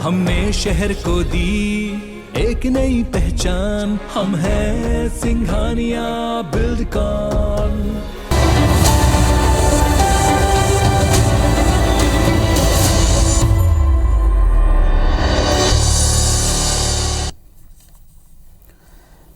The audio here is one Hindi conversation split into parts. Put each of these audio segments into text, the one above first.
हमने शहर को दी एक नई पहचान, हम हैं सिंघानिया बिल्डकॉन।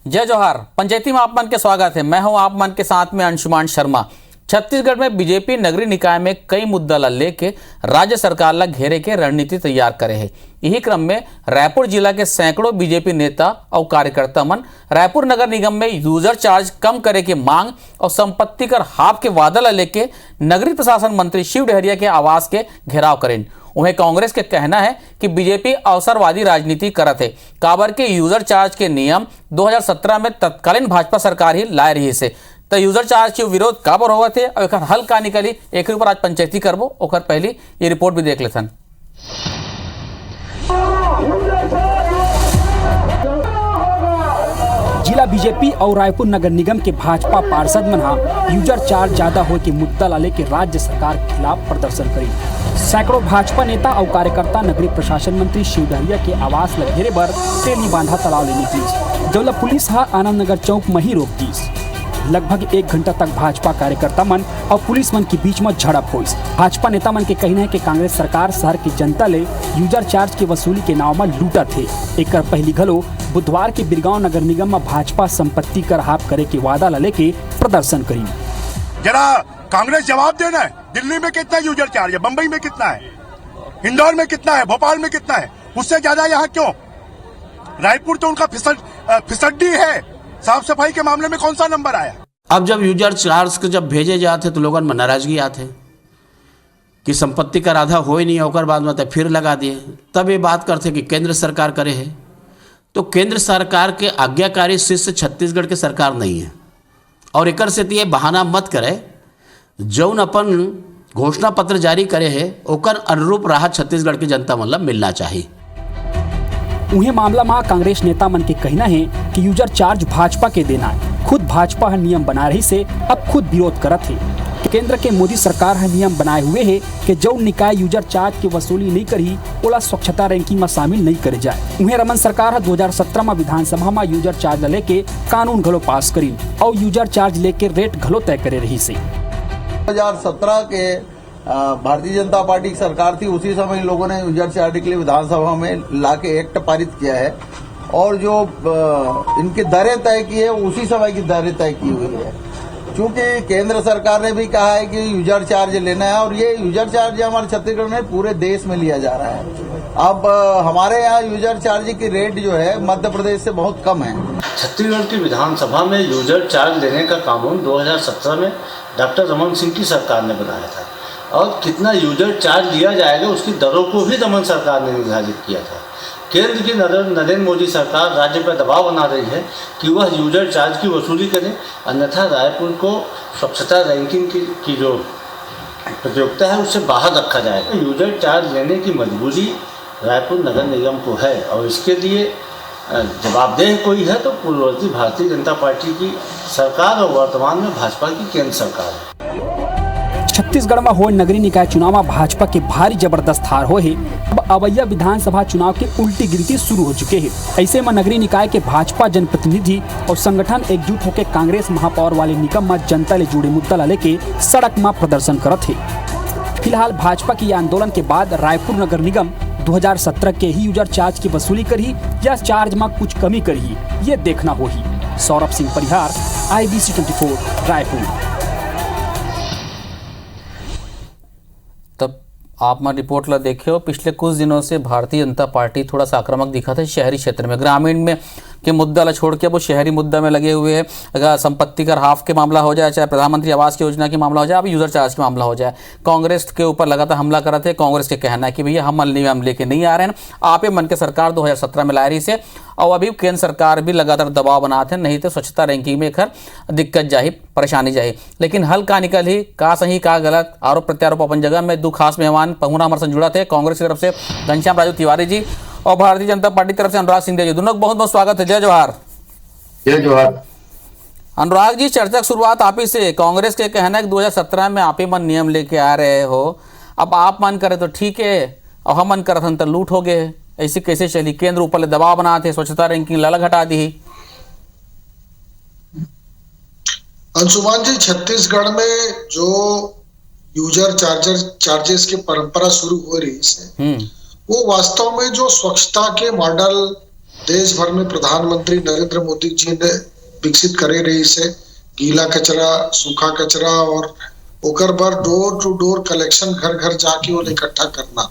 जय जोहार। पंचायती में आप मन के स्वागत है। मैं हूं आप मन के साथ में अंशुमान शर्मा। छत्तीसगढ़ में बीजेपी नगरीय निकाय में कई मुद्दा ला लेके राज्य सरकार ला घेरे के रणनीति तैयार करे है। यही क्रम में रायपुर जिला के सैकड़ों बीजेपी नेता और कार्यकर्ता मन रायपुर नगर निगम में यूजर चार्ज कम करे के मांग और संपत्ति कर हाफ के वादा ला लेके नगरीय प्रशासन मंत्री शिव डहरिया के आवास के घेराव करें। उन्हें कांग्रेस के कहना है कि बीजेपी अवसरवादी राजनीति करत है। काबर के यूजर चार्ज के नियम 2017 में तत्कालीन भाजपा सरकार ही लाए रही से। तो यूजर चार्ज के विरोध काबर होवत है और एक हल का निकली, एक ऊपर आज पंचायती करबो। ओकर पहली ये रिपोर्ट भी देख लेथन। जिला बीजेपी और रायपुर नगर निगम के भाजपा पार्षद मन यूजर चार्ज ज्यादा होए के मुद्दा ला लेके राज्य सरकार के खिलाफ प्रदर्शन करी। सैकड़ों भाजपा नेता और कार्यकर्ता नगरीय प्रशासन मंत्री शिव डहरिया के आवास ला घेरे बर तेली बांधा तालाब ले निकली। जबला पुलिस आनंद नगर चौक में ही रोक दी। लगभग 1 घंटा तक भाजपा कार्यकर्ता मन और पुलिस मन के बीच में झड़प हुई। भाजपा नेता मन के कहना है कि कांग्रेस सरकार शहर की जनता ले यूजर चार्ज की वसूली के नाव में लूटा थे। एक पहली घलो बुधवार के बिरगांव नगर निगम में भाजपा संपत्ति कर हाफ करे के वादा ला लेके प्रदर्शन करी। जरा कांग्रेस जवाब देना है। दिल्ली में कितना यूजर चार्ज है, बंबई में कितना है, इंदौर में कितना है, भोपाल में कितना है, उससे ज्यादा यहाँ क्यों? रायपुर तो उनका फिसड्डी है। साफ सफाई के मामले में कौन सा नंबर आया? अब जब यूजर चार्ज के जब भेजे जाते तो लोगों में नाराजगी आते कि संपत्ति कर आधा हो ही नहीं, होकर बाद में फिर लगा दिए। तब ये बात करते कि केंद्र सरकार करे है, तो केंद्र सरकार के आज्ञाकारी शिष्य छत्तीसगढ़ के सरकार नहीं है। और एक से ये बहाना मत करे, जौन अपन घोषणा पत्र जारी करे है ओकर अनुरूप राहत छत्तीसगढ़ की जनता मतलब मिलना चाहिए। उन्हें मामला में कांग्रेस नेता मन के कहना है कि यूजर चार्ज भाजपा के देना है। खुद भाजपा नियम बना रही से अब खुद विरोध करत है। केंद्र के मोदी सरकार नियम बनाए हुए है कि जो निकाय यूजर चार्ज की वसूली नहीं करी ओला स्वच्छता रैंकिंग में शामिल नहीं करे जाए। उन्हें रमन सरकार 2017 में विधानसभा में यूजर चार्ज लेके कानून घलो पास करी और यूजर चार्ज लेके रेट घलो तय करे रही से। 2017 के भारतीय जनता पार्टी की सरकार थी, उसी समय इन लोगों ने यूजर चार्ज के लिए विधानसभा में लाके एक्ट पारित किया है और जो इनकी दरें तय की है उसी समय की दरें तय की हुई है। क्योंकि केंद्र सरकार ने भी कहा है कि यूजर चार्ज लेना है और ये यूजर चार्ज हमारे छत्तीसगढ़ में पूरे देश में लिया जा रहा है। अब हमारे यहाँ यूजर चार्ज की रेट जो है मध्य प्रदेश से बहुत कम है। छत्तीसगढ़ की विधानसभा में यूजर चार्ज लेने का कानून 2017 में डॉक्टर रमन सिंह की सरकार ने बनाया था और कितना यूजर चार्ज लिया जाएगा उसकी दरों को भी रमन सरकार ने निर्धारित किया था। केंद्र की नरेंद्र मोदी सरकार राज्य पर दबाव बना रही है कि वह यूजर चार्ज की वसूली करे, अन्यथा रायपुर को स्वच्छता रैंकिंग की जो प्रतियोगिता है उससे बाहर रखा जाएगा। यूजर चार्ज लेने की मजबूरी रायपुर नगर निगम को है और इसके लिए जवाबदेह कोई है तो पूर्ववर्ती भारतीय जनता पार्टी की सरकार और वर्तमान में भाजपा की केंद्र सरकार है। छत्तीसगढ़ में हो नगरीय निकाय चुनाव में भाजपा के भारी जबरदस्त हार हो है। अब अवैया विधानसभा चुनाव के उल्टी गिनती शुरू हो चुके हैं। ऐसे में नगरीय निकाय के भाजपा जनप्रतिनिधि और संगठन एकजुट होकर कांग्रेस महापौर वाले निगम में जनता ले जुड़े मुद्दा ला लेके सड़क में प्रदर्शन करत है। फिलहाल भाजपा की आंदोलन के बाद रायपुर नगर निगम 2017 के ही यूजर चार्ज की वसूली करी या चार्ज में कुछ कमी करी, ये देखना होगी। सौरभ सिंह परिहार, IBC 24 रायपुर। तब आप मैं रिपोर्ट ला देखे हो, पिछले कुछ दिनों से भारतीय जनता पार्टी थोड़ा सा आक्रामक दिखा था शहरी क्षेत्र में। ग्रामीण में के मुद्दा ला छोड़ के वो शहरी मुद्दा में लगे हुए हैं। अगर संपत्ति कर हाफ के मामला हो जाए, चाहे प्रधानमंत्री आवास की योजना की मामला हो जाए, अब यूजर चार्ज का मामला हो जाए, कांग्रेस के ऊपर लगातार हमला कर रहे थे। कांग्रेस के कहना है कि भैया हम लेके नहीं आ रहे हैं, आप मन के सरकार 2017 में ला रही से और अभी केंद्र सरकार भी लगातार दबाव बनाते हैं, नहीं तो स्वच्छता रैंकिंग में खैर दिक्कत जाही, परेशानी जाही। लेकिन हल का निकल ही का सही का गलत, आरोप प्रत्यारोप अपन जगह में। दो खास मेहमान पहुना हमारे साथ जुड़ा थे कांग्रेस की तरफ से घनश्याम राजू तिवारी जी और भारतीय जनता पार्टी की तरफ से अनुराग सिंह जी। दोनों बहुत बहुत स्वागत है। जय जोहार। जय जोहार। अनुराग जी, चर्चा की शुरुआत आप ही से। कांग्रेस के कहना है कि 2017 में आप ही मन नियम लेके आ रहे हो, अब आप मन करे तो ठीक है और हम मन करत तो लूट हो गए। ऐसी कैसे चली? केंद्र ऊपर दबाव बनाते, स्वच्छता रैंकिंग अलग हटा दी। अंशुमान जी, छत्तीसगढ़ में जो यूजर चार्जेस की परंपरा शुरू हो रही है, वो वास्तव में जो स्वच्छता के मॉडल देश भर में प्रधानमंत्री नरेंद्र मोदी जी ने विकसित करे रही से, गीला कचरा, सूखा कचरा और ओकर पर डोर टू डोर कलेक्शन, घर घर जाके वो इकट्ठा करना,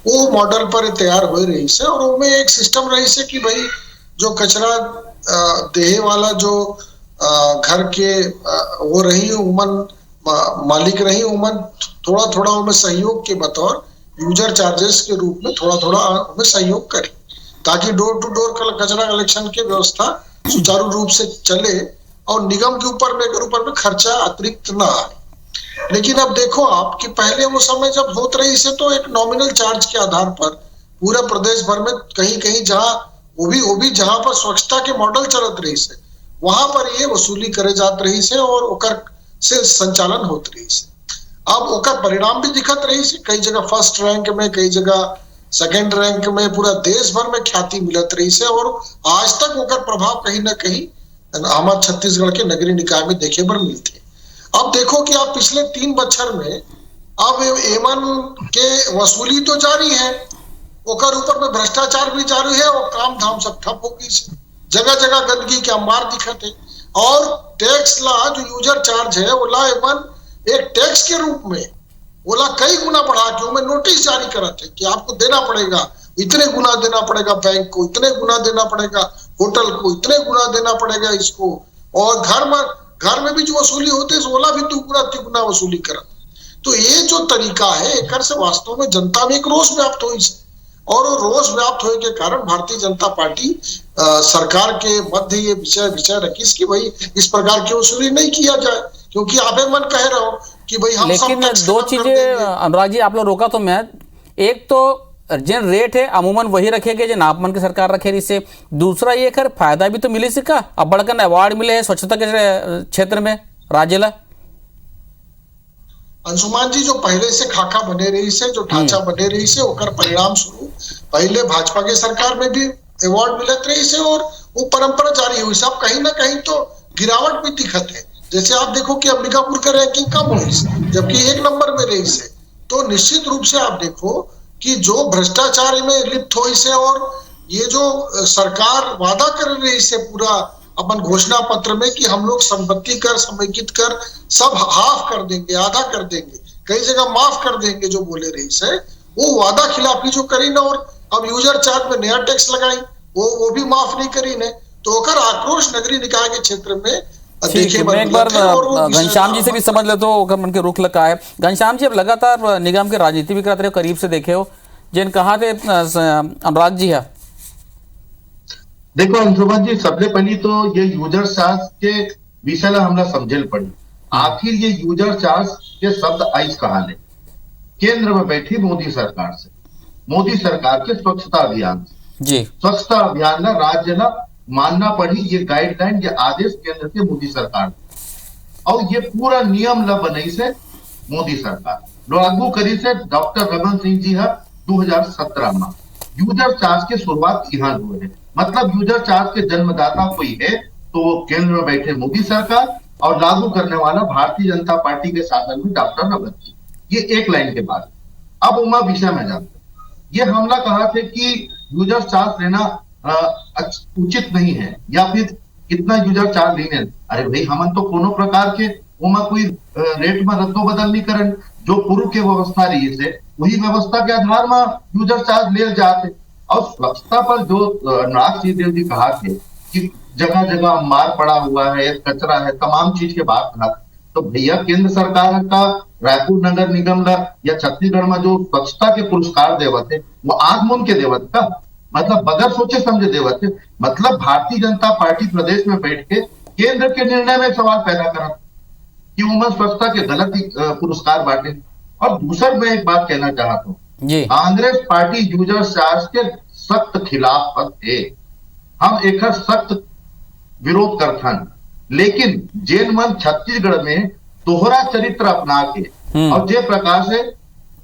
वो मॉडल पर तैयार हो रही से। और उसमें एक सिस्टम रही से कि भाई जो कचरा देहे वाला जो घर के वो रही उमन मालिक रही उमन थोड़ा थोड़ा उनमें सहयोग के बतौर यूजर चार्जेस के रूप में थोड़ा थोड़ा उनमें सहयोग करे, ताकि डोर टू डोर कचरा कलेक्शन की व्यवस्था सुचारू रूप से चले और निगम के ऊपर में खर्चा अतिरिक्त ना आए। लेकिन अब देखो आप कि पहले वो समय जब होत रही से तो एक नॉमिनल चार्ज के आधार पर पूरे प्रदेश भर में कहीं कहीं जहां वो भी जहां पर स्वच्छता के मॉडल चलत रही से वहां पर ये वसूली करे जात रही से और ओकर से संचालन होत रही से। अब ओकर परिणाम भी दिखत रही से, कई जगह फर्स्ट रैंक में, कई जगह सेकंड रैंक में, पूरा देश भर में ख्याति मिलत रही से। और आज तक ओकर प्रभाव कहीं ना कहीं हमारे छत्तीसगढ़ के नगरीय निकाय में देखे बर मिलते। अब देखो कि आप पिछले 3 बछर में अब एमन के वसूली तो जारी है, ओकर ऊपर में भ्रष्टाचार भी जारी है और काम धाम सब ठप हो गई से, जगह जगह गंदगी के अंबार दिखत है। और टैक्स ला जो यूजर चार्ज है ओला एमन एक टैक्स के रूप में ओला कई गुना बढ़ा के उनमें नोटिस जारी करत है कि आपको देना पड़ेगा, इतने गुना देना पड़ेगा बैंक को, इतने गुना देना पड़ेगा होटल को, इतने गुना देना पड़ेगा इसको। और घर में भी जो वसूली होती है ओला भी 2 गुना 3 गुना वसूली करत। तो ये जो तरीका है एकर से वास्तव में जनता में एक रोष व्याप्त हुई से, और वो रोष व्याप्त होने के कारण भारतीय जनता पार्टी सरकार के मध्य ये विषय रखी कि भाई इस प्रकार की वसूली नहीं किया जाए, क्योंकि आप मन कह रहे हो कि भाई हम लेकिन दो चीजें अनुराग जी आप लोग रोका तो मैं, एक तो जिन रेट है अमूमन वही रखेगे जिन आपमन की सरकार रखे इससे, दूसरा ये खैर फायदा भी तो मिले से का अब बड़कन अवार्ड मिले है स्वच्छता के क्षेत्र में राज्य ला। अंशुमान जी, जो पहले से खाका बने रही से, जो ढांचा बने रही से, ओकर परिणाम स्वरूप पहले भाजपा के सरकार में भी अवार्ड मिलत रही से और वो परंपरा जारी हुई से। अब कहीं ना कहीं तो गिरावट भी दिखत है। जैसे आप देखो कि अंबिकापुर का रैंकिंग कम हुई से जबकि 1 नंबर में रही से, तो निश्चित रूप से आप देखो कि जो भ्रष्टाचार में लिप्त हुई से और ये जो सरकार वादा कर रही से पूरा अपन घोषणा पत्र में कि हम लोग संपत्ति कर समेकित कर सब हाफ कर देंगे, आधा कर देंगे, कई जगह माफ कर देंगे जो बोले रही से, वो वादा खिलाफी जो करी ना और अब यूजर चार्ज में नया टैक्स लगाई वो भी माफ नहीं करी ने, तो ओकर आक्रोश नगरीय निकाय के क्षेत्र में देखे मैं एक बार घनश्याम जी से भी समझ ले तो मन के रुख लगा है। घनश्याम जी अब लगातार निगम के राजनीति भी करते रहे, करीब से देखे हो, जिन कहा थे अनुराग जी है। देखो अंशुमान जी, सबसे पहली तो ये यूजर चार्ज के विषय हमला समझे पड़ी। आखिर ये यूजर चार्ज के शब्द आइस कहा ले केंद्र में बैठी मोदी सरकार से, मोदी सरकार के स्वच्छता अभियान जी, स्वच्छता अभियान ना राज्य ना मानना पड़ी ये गाइडलाइन, ये आदेश केंद्र के मोदी सरकार और ये पूरा नियम न बने से मोदी सरकार लागू करी से डॉक्टर रमन सिंह जी है 2017 में यूजर चार्ज की शुरुआत यहाँ हुए है। मतलब यूजर चार्ज के जन्मदाता कोई है तो वो केंद्र में बैठे मोदी सरकार और लागू करने वाला भारतीय जनता पार्टी के शासन में डॉक्टर रमन सिंह। ये एक लाइन के बाद अब उमा विषय में जानते ये हमला कहा थे कि यूजर चार्ज लेना उचित नहीं है या फिर कितना यूजर चार्ज लेने। अरे भाई हमन तो कोनो प्रकार के उमा कोई रेट में रद्दो बदल नहीं करन, जो पूर्व के व्यवस्था रही से वही व्यवस्था के आधार में यूजर चार्ज ले जाते। और स्वच्छता पर जो नाग सिंह जी कहा थे कि जगह जगह मार पड़ा हुआ है, कचरा है, तमाम चीज के बात कहा, तो भैया केंद्र सरकार का रायपुर नगर निगम या छत्तीसगढ़ में जो स्वच्छता के पुरस्कार देवत है वो आंख मूंद के देवत का, मतलब बगैर सोचे समझे देवत है। मतलब भारतीय जनता पार्टी प्रदेश में बैठ के केंद्र के निर्णय में सवाल पैदा करा कि वो स्वच्छता के गलत पुरस्कार बांटे। और दूसरा मैं एक बात कहना चाहता हूँ, कांग्रेस पार्टी यूजर चार्ज के सख्त खिलाफ थे, हम एक सख्त विरोध करथन, लेकिन जेन मन छत्तीसगढ़ में दोहरा चरित्र अपना के और जे प्रकार से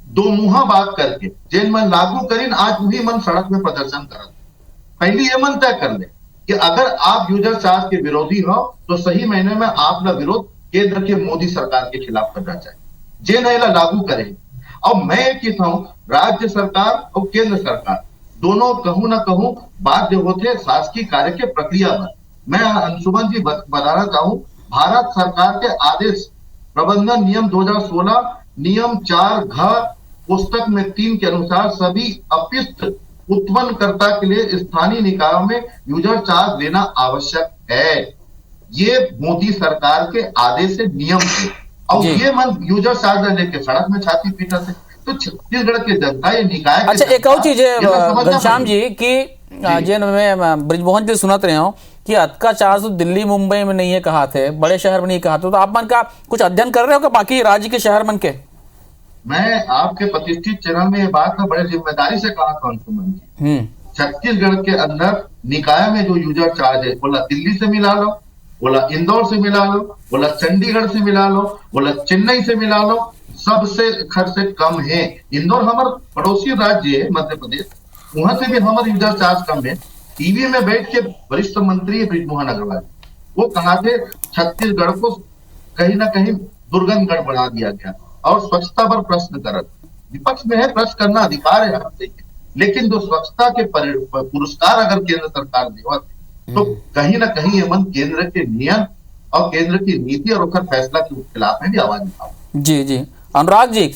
दो मुहा बात करके जेन मन लागू करीन आज वही मन सड़क में प्रदर्शन करत। पहले ये मन तय कर ले कि अगर आप यूजर चार्ज के विरोधी हो तो सही महीने में आप ना विरोध केंद्र के मोदी सरकार के खिलाफ करना चाहिए, जे नहीं लागू करे। और मैं ये कहता हूं राज्य सरकार और केंद्र सरकार दोनों कहूं ना कहूं बाध्य होते शासकीय कार्य के प्रक्रिया पर। मैं अंशुमन जी बताना चाहूं भारत सरकार के आदेश प्रबंधन नियम 2016 नियम 4 घ पुस्तक में 3 के अनुसार सभी अपिष्ट उत्पन्नकर्ता के लिए स्थानीय निकायों में यूजर चार्ज लेना आवश्यक है। ये मोदी सरकार के आदेश से नियम है और ये मन यूजर चार्ज लेके सड़क में छाती पीटा थे। तो छत्तीसगढ़ के जनता ये निकाय। अच्छा एक और चीज है घनश्याम जी की जे मैं ब्रिजमोहन जी सुनत रहे हूँ कि अतका चार्ज तो दिल्ली मुंबई में नहीं है कहा थे, बड़े शहर में नहीं कहा था, तो आप मन का कुछ अध्ययन कर रहे हो क्या बाकी राज्य के शहर मन के? मैं आपके प्रतिष्ठित चैनल में ये बात ना बड़े जिम्मेदारी से कहा था अंशुमन जी, छत्तीसगढ़ के अंदर निकाय में जो यूजर चार्ज है बोला दिल्ली से मिला लो, बोला इंदौर से मिला लो, बोला चंडीगढ़ से मिला लो, बोला चेन्नई से मिला लो, सबसे खर्च से कम है। इंदौर हमारा पड़ोसी राज्य है मध्य प्रदेश, वहां से भी हमारा यूजर चार्ज कम है। टीवी में बैठ के वरिष्ठ मंत्री ब्रिजमोहन अग्रवाल वो कहा थे छत्तीसगढ़ को कहीं ना कहीं दुर्गंधगढ़ बना दिया गया और स्वच्छता पर प्रश्न कर विपक्ष में है, प्रश्न करना अधिकार है आपसे, लेकिन जो स्वच्छता के पुरस्कार अगर केंद्र सरकार देवा तो कहीं ना कहीं ये मन केंद्र के नियम और केंद्र की नीति और फैसला के खिलाफ में भी आवाज उठाओ। जी जी अनुराग जी,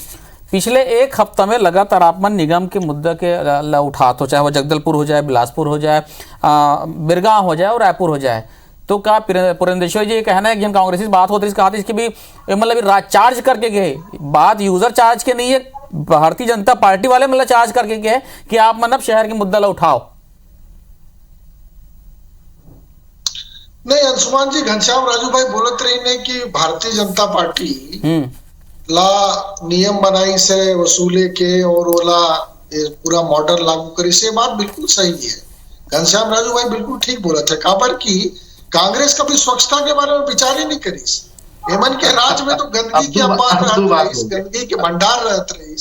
पिछले एक हफ्ता में लगातार आप मन निगम के मुद्दा के उठा तो चाहे वो जगदलपुर हो जाए, बिलासपुर हो जाए, बिरगांव हो जाए और रायपुर हो जाए, तो क्या पुरंदेश्वर जी कहना है कि हम कांग्रेस बात होती है कहा था कि भी मतलब चार्ज करके गए, बात यूजर चार्ज के नहीं है, भारतीय जनता पार्टी वाले मतलब चार्ज करके गए कि आप मतलब शहर के मुद्दा ला उठाओ। नहीं अंशुमान जी, घनश्याम राजू भाई बोलत रही ने कि भारतीय जनता पार्टी ला नियम बनाई से वसूले के और ओला पूरा मॉडल लागू करी से, बात बिल्कुल सही है। घनश्याम राजू भाई बिल्कुल ठीक बोला था, काबर की कांग्रेस कभी स्वच्छता के बारे में विचार ही नहीं करी। एमन के राज में तो गंदगी की अपार रही, गंदगी के भंडार रहते रही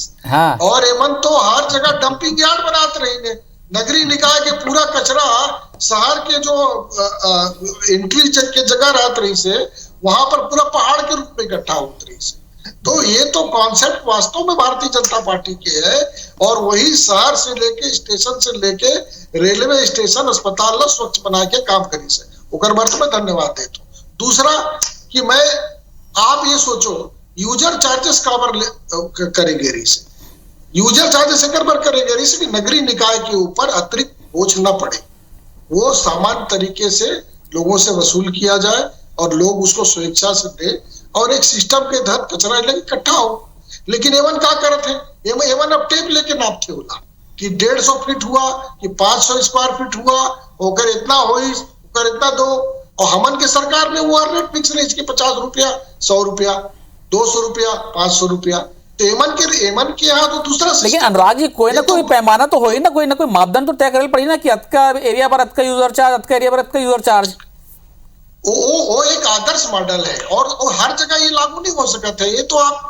और एमन तो हर जगह डंपिंग यार्ड बनाते रही ने। नगरीय निकाय के पूरा कचरा शहर के जो एंट्री के जगह रहते रही से वहां पर पूरा पहाड़ के रूप में इकट्ठा होते रही से। तो ये तो कॉन्सेप्ट वास्तव में भारतीय जनता पार्टी के है और वही शहर से लेके स्टेशन से लेके रेलवे स्टेशन अस्पताल ला स्वच्छ बना के काम करी से ओकर वर्ष में धन्यवाद देता हूं। दूसरा कि मैं आप ये सोचो यूजर चार्जेस काबर करेंगे रही से, यूजर चार्जेस करेंगे रही से कि नगरीय निकाय के ऊपर अतिरिक्त बोझ न पड़े, वो सामान्य तरीके से लोगों से वसूल किया जाए और लोग उसको स्वेच्छा से दे और एक सिस्टम के तहत कचरा इकट्ठा हो। लेकिन एवन क्या करते हैं, एवन अब टेप लेके नापते होला कि 150 फीट हुआ कि 500 स्क्वायर फीट हुआ, होकर इतना होई होकर इतना दो, और हमन के सरकार में वो रेट फिक्स रही कि 50 रुपया, 100 रुपया, 200 रुपया, 500 रुपया। तो एमन के यहाँ तो दूसरा। लेकिन अनुराग जी कोई ना कोई पैमाना तो हो ही ना, कोई ना कोई मापदंड तो तय करे पड़ी ना कि अतका एरिया पर अतका यूजर चार्ज, अतका एरिया पर अतका यूजर चार्ज। वो एक आदर्श मॉडल है और हर जगह ये लागू नहीं हो सकता है। ये तो आप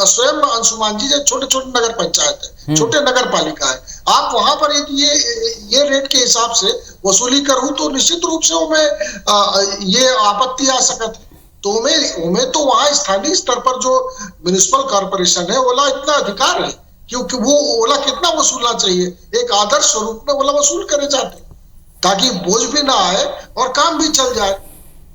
स्वयं अंशुमान जी छोटे छोटे नगर पंचायत है, छोटे नगर पालिका है, आप वहां पर ये रेट के हिसाब से वसूली करूं तो निश्चित रूप से उनमें ये आपत्ति आ सकता है। तो उमें तो वहां स्थानीय स्तर पर जो म्युनिसिपल कॉर्पोरेशन है ओला इतना अधिकार है क्योंकि वो ओला कितना वसूलना चाहिए, एक आदर्श स्वरूप में ओला वसूल करे जाते ताकि बोझ भी ना आए और काम भी चल जाए।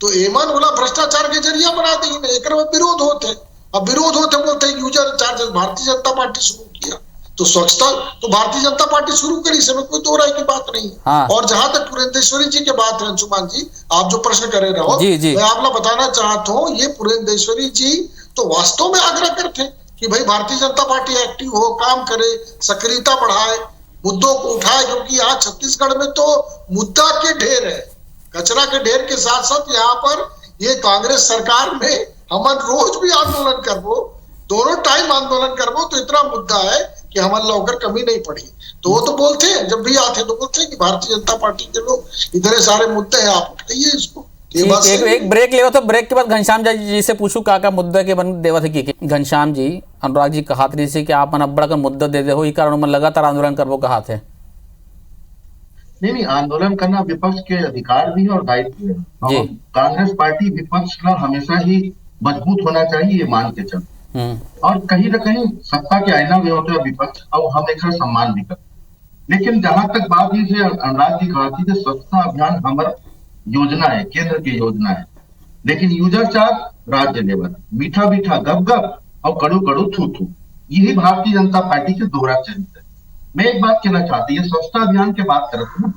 तो एमन वाला भ्रष्टाचार के जरिया बना दी, एक विरोध होते, अब विरोध होते बोलते user charges Bharatiya Janata party शुरू किया, तो स्वच्छता तो भारतीय जनता पार्टी शुरू करी, इसमें कोई दो राय की बात नहीं है। हाँ। और जहां तक पुरंदेश्वरी जी की बात है अंशुमान जी, आप जो प्रश्न करे रहो मैं आपको बताना चाहता हूँ, ये पुरंदेश्वरी जी तो वास्तव में आग्रह करते कि भाई भारतीय जनता पार्टी एक्टिव हो, काम करे, सक्रियता बढ़ाए, मुद्दों को उठाए, क्योंकि यहाँ छत्तीसगढ़ में तो मुद्दा के ढेर है, कचरा के ढेर के साथ साथ यहाँ पर ये कांग्रेस सरकार में हम रोज भी आंदोलन करबो, दोनों टाइम आंदोलन करबो तो इतना मुद्दा है कि हमारे लोग कमी नहीं पड़ी। तो वो तो बोलते हैं, जब भी आते तो बोलते हैं कि भारतीय जनता पार्टी के लोग इतने सारे मुद्दे हैं, आप उठाइए इसको। एक ब्रेक ले तो ब्रेक के बाद घनश्याम जी से पूछू का मुद्दा के बन देवा थे कि घनश्याम जी अनुराग जी कहा से कि आप अब्बड़ का मुद्दा दे दे हो, कारण में लगातार आंदोलन करवो कहा थे। नहीं, आंदोलन करना विपक्ष के अधिकार भी है और दायित्व है। और कांग्रेस पार्टी विपक्ष का हमेशा ही मजबूत होना चाहिए, ये मान के चल। और कहीं न कहीं सत्ता के आईना भी होता है विपक्ष, और हम एक सम्मान भी करते। लेकिन जहां तक बात ही से अनुराग जी कहा थी कि स्वच्छता अभियान हमारा योजना है, केंद्र की योजना है, लेकिन यूजर चार्ज राज्य लेवल, मीठा मीठा गप गप और कड़ू कड़ू थू थू, यही भारतीय जनता पार्टी के दोहरा चरित्र है। मैं एक बात कहना चाहती हूँ, स्वच्छता अभियान की बात करते हैं,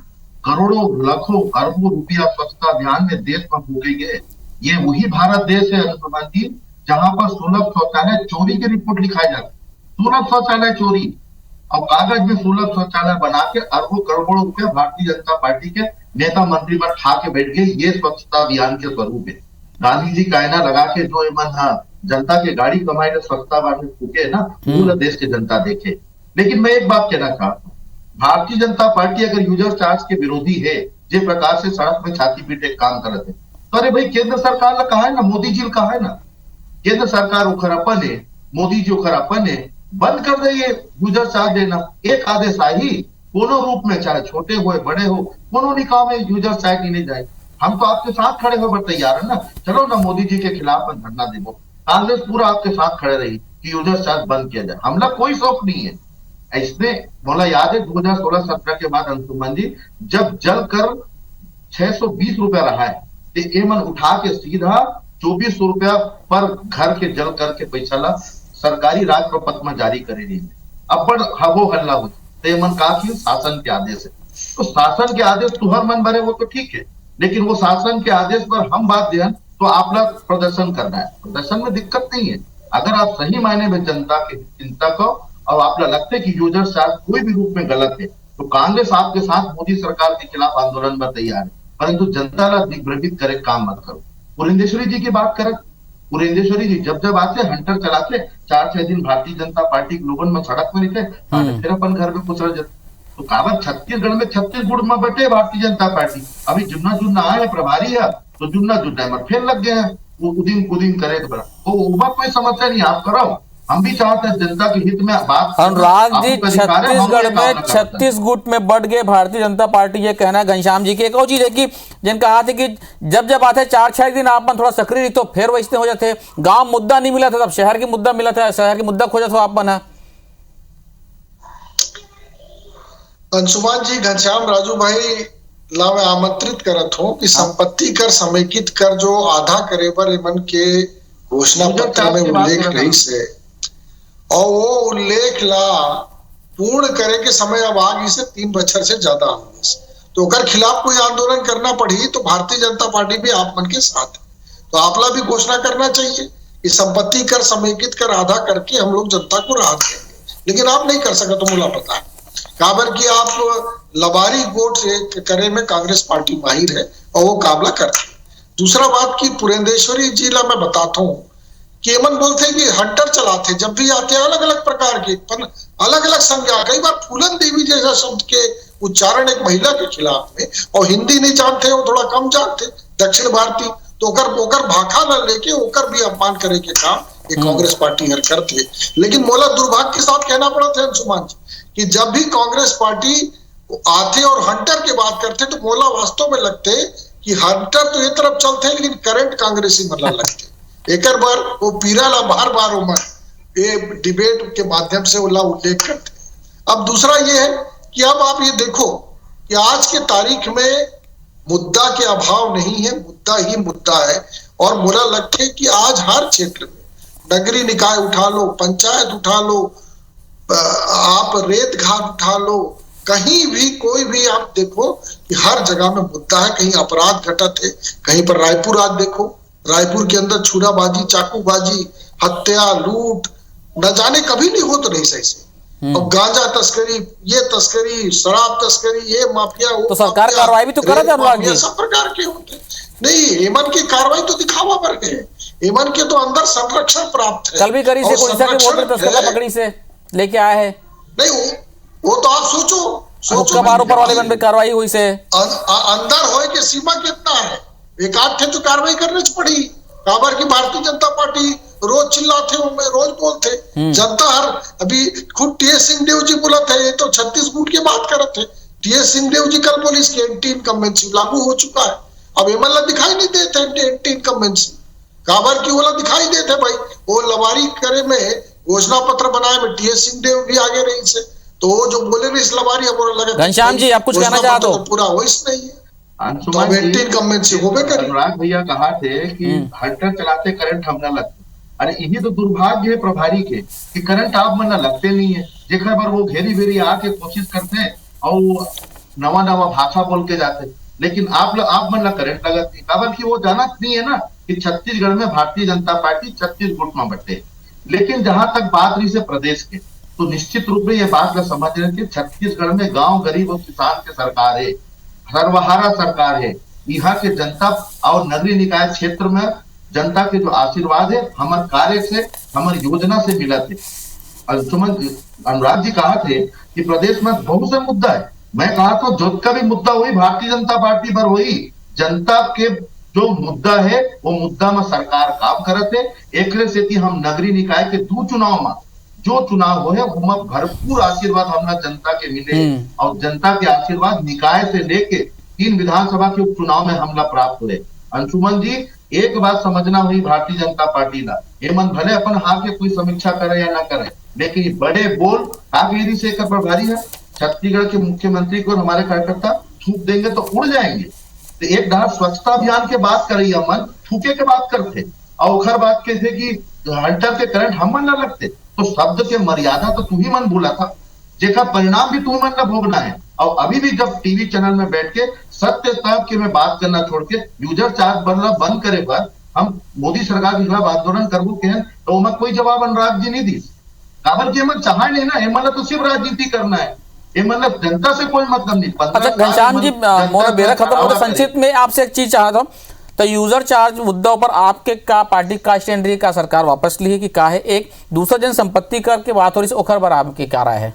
करोड़ों लाखों अरबों रुपया स्वच्छता अभियान में देश में फूके गए। ये वही भारत देश है अनुमान जी जहां पर सुलभ शौचालय चोरी की रिपोर्ट लिखाई जाती है। सुलभ शौचालय चोरी और कागज में सुलभ शौचालय बना के अरबों करोड़ों रुपया भारतीय जनता पार्टी के नेता मंत्री पर खा के बैठ गए। ये स्वच्छता अभियान के स्वरूप है। गांधी जी का आईना लगा के जो जनता के गाड़ी कमाई ने स्वच्छता अभियान में फूके ना, पूरा देश की जनता देखे। लेकिन मैं एक बात कहना चाहता हूँ, भारतीय जनता पार्टी अगर यूजर चार्ज के विरोधी है, जिस प्रकार से सड़क में छाती पीटे काम करते, तो अरे भाई केंद्र सरकार ने कहा है ना, मोदी जी ने कहा है ना, केंद्र सरकार उखरापन है, मोदी जी उखरापन है, बंद कर दे ये यूजर चार्ज देना। एक आदेश आई कोनो रूप में, चाहे छोटे हो बड़े हो, कोनो निकाह में यूजर चार्ज नहीं जाए। हम तो आपके साथ खड़े हो तैयार है ना, चलो ना मोदी जी के खिलाफ धरना देवो। कांग्रेस पूरा आपके साथ खड़े रही कि यूजर चार्ज बंद किया जाए। हमला कोई शौक नहीं है। इसने बोला याद है 2016-17 के बाद अंशुमन जी जब जल कर 620 रुपया रहा है, तो ये मन उठा के सीधा 2400 रुपया पर घर के जल कर के पैसा ला सरकारी राजपत्र में जारी करे रही है। अब बड़ हवो हल्ला हो, तो ये मन कहा कि शासन के आदेश है, तो शासन के आदेश तुहर मन भरे वो तो ठीक है, लेकिन वो शासन के आदेश पर हम बात दें तो आप लोग प्रदर्शन करना है। प्रदर्शन में दिक्कत नहीं है अगर आप सही मायने में जनता की चिंता को और आप लगते है कि यूजर चार्ज कोई भी रूप में गलत है, तो कांग्रेस आपके साथ मोदी सरकार के खिलाफ आंदोलन में तैयार है, परंतु जनता ला दिग्भ्रमित करे काम मत करो। पुरेंदेश्वरी जी की बात करें, पुरेंदेश्वरी जी जब आते हंटर चलाते 4-6 दिन भारतीय जनता पार्टी के लोगों में सड़क में रहते, फिर अपन घर में कुछ रह जाते। तो काबर छत्तीसगढ़ में छत्तीसगढ़ में बैठे भारतीय जनता पार्टी, अभी जुन्ना जुन्ना आए प्रभारी है, तो जुन्ना जुन्ना फिर लग गए हैं वो कुदिन करे तो बड़ा कोई समस्या नहीं, आप कराओ। हम भी चाहते हैं जनता के हित में बात। अनुराग जी छत्तीसगढ़ में 36 गुट में बढ़ गए भारतीय जनता पार्टी, ये कहना है घनश्याम जी की। एक और चीज है कि जिन कहा था कि जब आते 4-6 दिन आप थोड़ा सक्रिय नहीं तो फिर वैसे हो जाते, गांव मुद्दा नहीं मिला था तब शहर की मुद्दा मिला था, शहर की मुद्दा खोजा था आप बना। अंशुमान जी घनश्याम राजू भाई ला मैं आमंत्रित करत हूँ कि संपत्ति कर समेकित कर जो आधा करे पर मन के घोषणा पत्र में उल्लेख रही से, और वो उल्लेख ला पूर्ण करे के समय अब आगे से 3 बछर से ज्यादा होने से, तो अगर खिलाफ कोई आंदोलन करना पड़ी तो भारतीय जनता पार्टी भी आप मन के साथ है, तो आपला भी घोषणा करना चाहिए कि संपत्ति कर समेकित कर आधा करके हम लोग जनता को राहत देंगे। लेकिन आप नहीं कर सका, तो मुझे पता है काबर की आप लबारी वोट से करे में कांग्रेस पार्टी माहिर है और वो काबला करती है। दूसरा बात की पुरेंदेश्वरी जी ला मैं बताता हूँ कि एमन बोलते हैं कि हंटर चलाते, जब भी आते हैं अलग अलग प्रकार के अलग अलग संज्ञा, कई बार फूलन देवी जैसा शब्द के उच्चारण एक महिला के खिलाफ में, और हिंदी नहीं जानते वो थोड़ा कम जानते दक्षिण भारतीय, तो ओकर भाखा न लेके ओकर भी अपमान करे के काम ये कांग्रेस पार्टी हर करते। लेकिन मोला दुर्भाग्य के साथ कहना पड़ा था अंशुमान जी कि जब भी कांग्रेस पार्टी आते और हंटर की बात करते तो मोला वास्तव में लगते कि हंटर तो ये तरफ चलते लेकिन करंट कांग्रेसी मतलब लगते। एक बार वो पीरा ला बार उमर ये डिबेट के माध्यम से वो ला उल्लेख करते। अब दूसरा ये है कि अब आप ये देखो कि आज के तारीख में मुद्दा के अभाव नहीं है, मुद्दा ही मुद्दा है। और मुझे लगता है कि आज हर क्षेत्र में नगरीय निकाय उठा लो, पंचायत उठा लो, आप रेत घाट उठा लो, कहीं भी कोई भी आप देखो कि हर जगह में मुद्दा है। कहीं अपराध घटत है, कहीं पर रायपुर आज देखो, रायपुर के अंदर छुराबाजी, चाकूबाजी, हत्या, लूट न जाने कभी नहीं हो तो नहीं सही से। और गांजा तस्करी, ये तस्करी, शराब तस्करी, ये माफिया, वो तो सरकार कार्रवाई भी तो करे थे, सब प्रकार के होते नहीं। एमन की कार्रवाई तो दिखावा पर गए, एमन के तो अंदर संरक्षण प्राप्त है। कल भी करी से वोटर तस्कर पकड़ी से लेके आए हैं। नहीं वो तो आप सोचो वाले बन पे कार्रवाई हुई से अंदर होए के सीमा कितना है, एक आध थे तो कार्रवाई करने से पड़ी। काबर की भारतीय जनता पार्टी रोज चिल्लाते हो, मैं रोज बोलते जनता हर अभी खुद टीएस सिंहदेव जी बोला थे, ये तो 36 फुट की बात कर रहे थे। टीएस सिंहदेव जी कल बोली इसकी एंटी इनकम्बेंसी लागू हो चुका है। अब एमएलए दिखाई नहीं देते एंटी इनकम्बेंसी, काबर की बोला दिखाई देते भाई। वो लवारी करे में घोषणा पत्र बनाए में टीएस सिंहदेव भी आगे रही से, तो वो जो बोले रही इस लवारी अब लगा घनश्याम जी आप कुछ कहना चाहते हो? पूरा हो इस नहीं है अंशुमान जी, अनुराग भैया कहा थे कि हंटर चलाते करंट हम न लगते। अरे यही तो दुर्भाग्य है प्रभारी के कि करंट आप मन न लगते नहीं है, जेकर बार वो घेरी भेरी आके कोशिश करते और नवा नवा भाषा बोल के जाते, लेकिन आप मन ला करंट लगत नहीं। काबर की वो जाना नहीं है ना कि छत्तीसगढ़ में भारतीय जनता पार्टी 36 गुट में बटे। लेकिन जहां तक बात रही से प्रदेश के, तो निश्चित रूप में ये बात का समझ रहे कि छत्तीसगढ़ में गांव गरीब और किसान की सरकार है, सर्वहारा सरकार है। यहाँ के जनता और नगरीय निकाय क्षेत्र में जनता के जो आशीर्वाद है हमारे कार्य से, हमारी योजना से मिला थे। अनुराग जी कहा थे कि प्रदेश में बहुत से मुद्दा है। मैं कहा तो जो का भी मुद्दा हुई भारतीय जनता पार्टी पर हुई, जनता के जो मुद्दा है वो मुद्दा में सरकार काम करते। एक से हम नगरीय निकाय के 2 चुनाव में जो चुनाव हो है वो भरपूर आशीर्वाद हमारा जनता के मिले और जनता के आशीर्वाद निकाय से लेके 3 विधानसभा के उपचुनाव में हमला प्राप्त हुए। अंशुमन जी एक बात समझना हुई भारतीय जनता पार्टी ना, ये मन भले अपन हाँ के कोई समीक्षा करे या ना करे, लेकिन बड़े बोल कागेरी से एक प्रभारी है छत्तीसगढ़ के मुख्यमंत्री को हमारे कार्यकर्ता थूक देंगे तो उड़ जाएंगे। तो एक बार स्वच्छता अभियान के बात करी मन थूके के बात करते और उखर बात कहते कि हंटर के करंट हम मन न लगते, तो शब्द के मर्यादा तो तू ही मन बोला था, जेका परिणाम भी तू मन न भोगना है। और अभी भी जब टीवी चैनल में बैठ के सत्य तक के मैं बात करना छोड़ के यूजर चार्ज बनना बंद करे पर हम मोदी सरकार के खिलाफ आंदोलन करबू के तो मैं कोई जवाब अनुराग जी नहीं दी। काबर की मन चाहे नहीं ना, मतलब तो सिर्फ राजनीति करना है, ये मतलब जनता से कोई मतलब नहीं। अच्छा घनश्याम जी, मोरा बेरा खत्म होता, संक्षिप्त में आपसे एक चीज चाहता हूँ, तो यूजर चार्ज मुद्दा पर आपके का पार्टी का स्टैंड रही का सरकार वापस ली है कि का है? एक दूसरा जन संपत्ति कर के बात हो रही है, ओखर पर आपकी क्या राय है?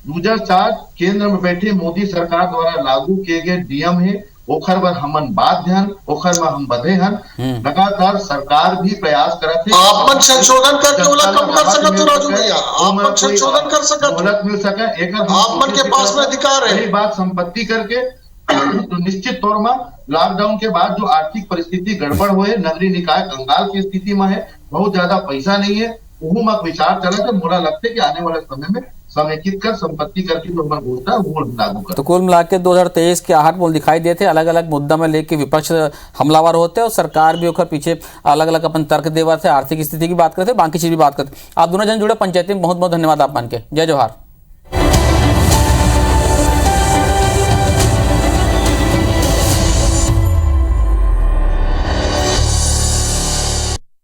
यूजर चार्ज केंद्र में बैठे मोदी सरकार द्वारा लागू किए गए नियम है, ओखर पर हमन बाध्य हन, ओखर में हम बधे हन। लगातार सरकार भी प्रयास करत है, आप संशोधन करके वाला कम कर सकत हो राजू भैया, आप संशोधन कर सकत, मोहलत मिल सके, एक आप मन के पास में अधिकार है। बात संपत्ति करके तो निश्चित तौर में लॉकडाउन के बाद जो आर्थिक परिस्थिति गड़बड़ हुए, नगरीय निकाय कंगाल की स्थिति में है, बहुत ज्यादा पैसा नहीं है, वो में विचार चला तो मोला लगता है कि आने वाले समय में समेकित कर संपत्ति करके जो हमारा घोषणा है वो लागू कर। तो कुल मिला के 2023 के आहट बोल दिखाई देते, अलग अलग मुद्दा में लेके विपक्ष हमलावर होते और सरकार भी होकर पीछे अलग अलग अपन तर्क देवा थे, आर्थिक स्थिति की बात करते, बाकी चीज भी बात करते। आप दोनों जन जुड़े पंचायती में बहुत बहुत धन्यवाद आप मान के। जय जोहार।